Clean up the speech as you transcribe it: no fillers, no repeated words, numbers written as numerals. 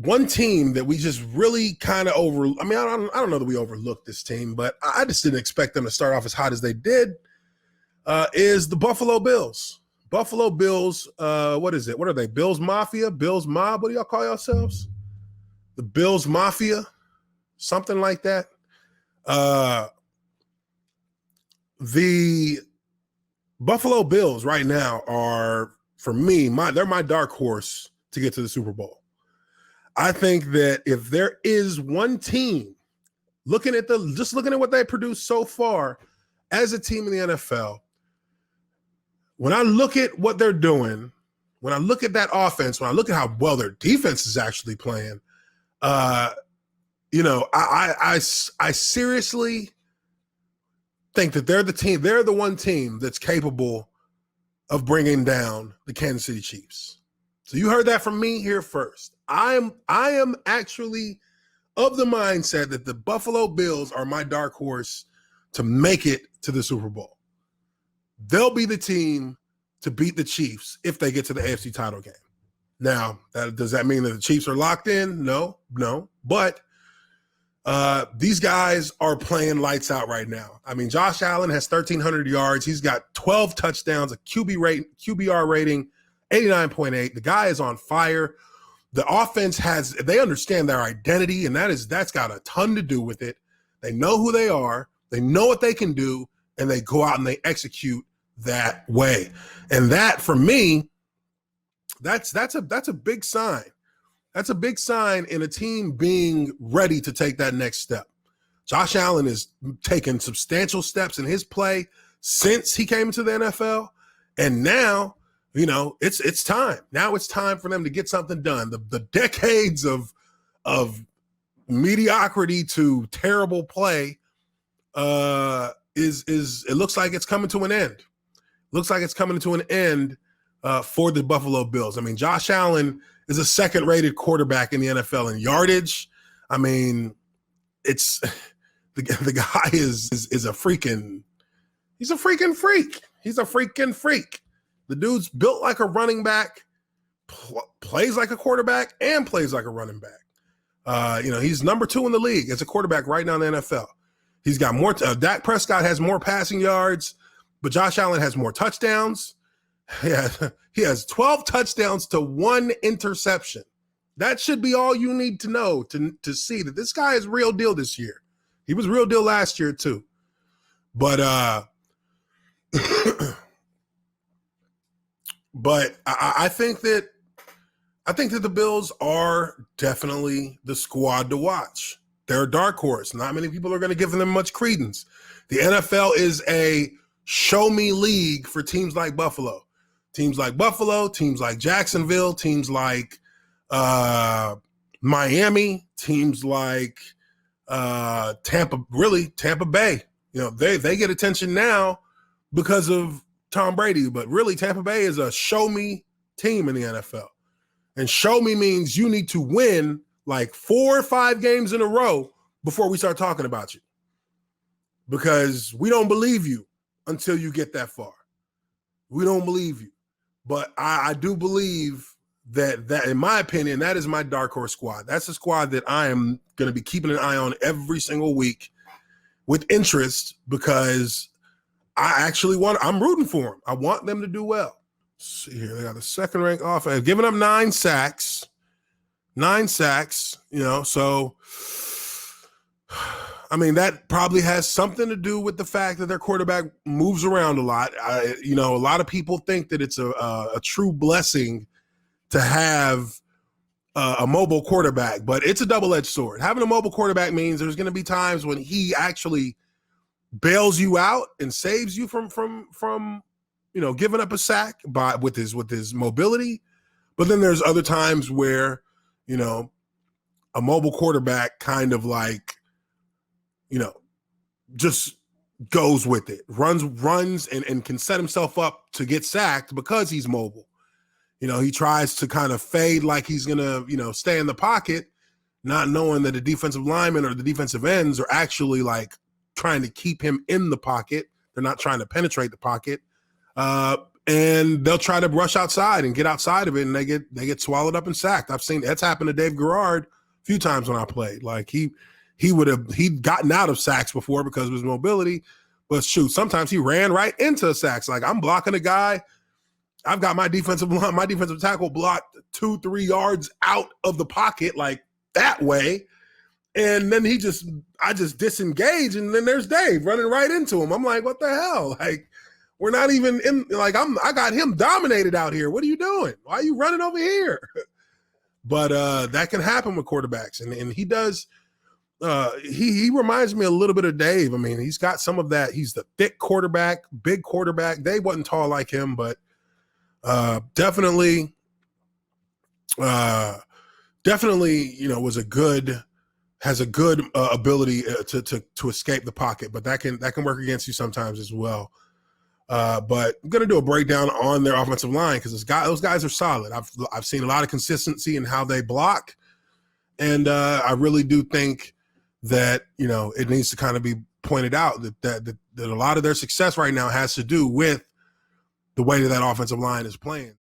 one team that we just really kind of I don't know that we overlooked this team, but I just didn't expect them to start off as hot as they did, is the Buffalo Bills. Buffalo Bills, what is it? What are they? Bills Mafia? Bills Mob? What do y'all call yourselves? The Bills Mafia? Something like that. The Buffalo Bills right now are, for me, they're my dark horse to get to the Super Bowl. I think that if there is one team looking at what they produced so far as a team in the NFL, when I look at what they're doing, when I look at that offense, when I look at how well their defense is actually playing, I seriously think that they're the one team that's capable of bringing down the Kansas City Chiefs. So you heard that from me here first. I am actually of the mindset that the Buffalo Bills are my dark horse to make it to the Super Bowl. They'll be the team to beat the Chiefs if they get to the AFC title game. Now, does that mean that the Chiefs are locked in? No. But these guys are playing lights out right now. I mean, Josh Allen has 1,300 yards. He's got 12 touchdowns, a QBR rating, 89.8. The guy is on fire. The offense they understand their identity, and that's got a ton to do with it. They know who they are. They know what they can do, and they go out and they execute that way. And that, for me, that's a big sign. That's a big sign in a team being ready to take that next step. Josh Allen has taken substantial steps in his play since he came into the NFL, and now, it's time. Now it's time for them to get something done. The decades of mediocrity to terrible play it looks like it's coming to an end. Looks like it's coming to an end for the Buffalo Bills. I mean, Josh Allen is a second-rated quarterback in the NFL in yardage. I mean, it's the guy is a freaking freak. He's a freaking freak. The dude's built like a running back, plays like a quarterback, and plays like a running back. He's number 2 in the league as a quarterback right now in the NFL. He's got more. Dak Prescott has more passing yards, but Josh Allen has more touchdowns. He has 12 touchdowns to 1 interception. That should be all you need to know to see that this guy is real deal this year. He was real deal last year too. But but I think that the Bills are definitely the squad to watch. They're a dark horse. Not many people are going to give them much credence. The NFL is a show-me league for teams like Buffalo. Teams like Buffalo, teams like Jacksonville, teams like Miami, teams like Tampa Bay. They get attention now because of Tom Brady, but really Tampa Bay is a show-me team in the NFL. And show me means you need to win like 4 or 5 games in a row before we start talking about you. Because we don't believe you until you get that far. We don't believe you. But I do believe that, in my opinion, that is my dark horse squad. That's a squad that I am going to be keeping an eye on every single week with interest, because I'm rooting for them. I want them to do well. Let's see here. They got the second-ranked offense. Giving up 9 sacks. 9 sacks, so I mean, that probably has something to do with the fact that their quarterback moves around a lot. A lot of people think that it's a true blessing to have a mobile quarterback, but it's a double-edged sword. Having a mobile quarterback means there's going to be times when he actually bails you out and saves you from giving up a sack with his mobility. But then there's other times where a mobile quarterback kind of like, just goes with it, runs and can set himself up to get sacked because he's mobile. He tries to kind of fade like he's going to, stay in the pocket, not knowing that the defensive linemen or the defensive ends are actually like trying to keep him in the pocket. They're not trying to penetrate the pocket. and they'll try to rush outside and get outside of it, and they get swallowed up and sacked. I've seen that's happened to Dave Garrard a few times when I played. Like he'd gotten out of sacks before because of his mobility, but shoot, sometimes he ran right into sacks. Like I'm blocking a guy, I've got my defensive tackle blocked 2-3 yards out of the pocket, like that way. And then I just disengage, and then there's Dave running right into him. I'm like, what the hell? Like, we're not even in, like, I got him dominated out here. What are you doing? Why are you running over here? But that can happen with quarterbacks. And he does, he reminds me a little bit of Dave. I mean, he's got some of that. He's the thick quarterback, big quarterback. Dave wasn't tall like him, but definitely, has a good ability to escape the pocket, but that can work against you sometimes as well. But I'm going to do a breakdown on their offensive line because those guys are solid. I've seen a lot of consistency in how they block, and I really do think that it needs to kind of be pointed out that a lot of their success right now has to do with the way that offensive line is playing.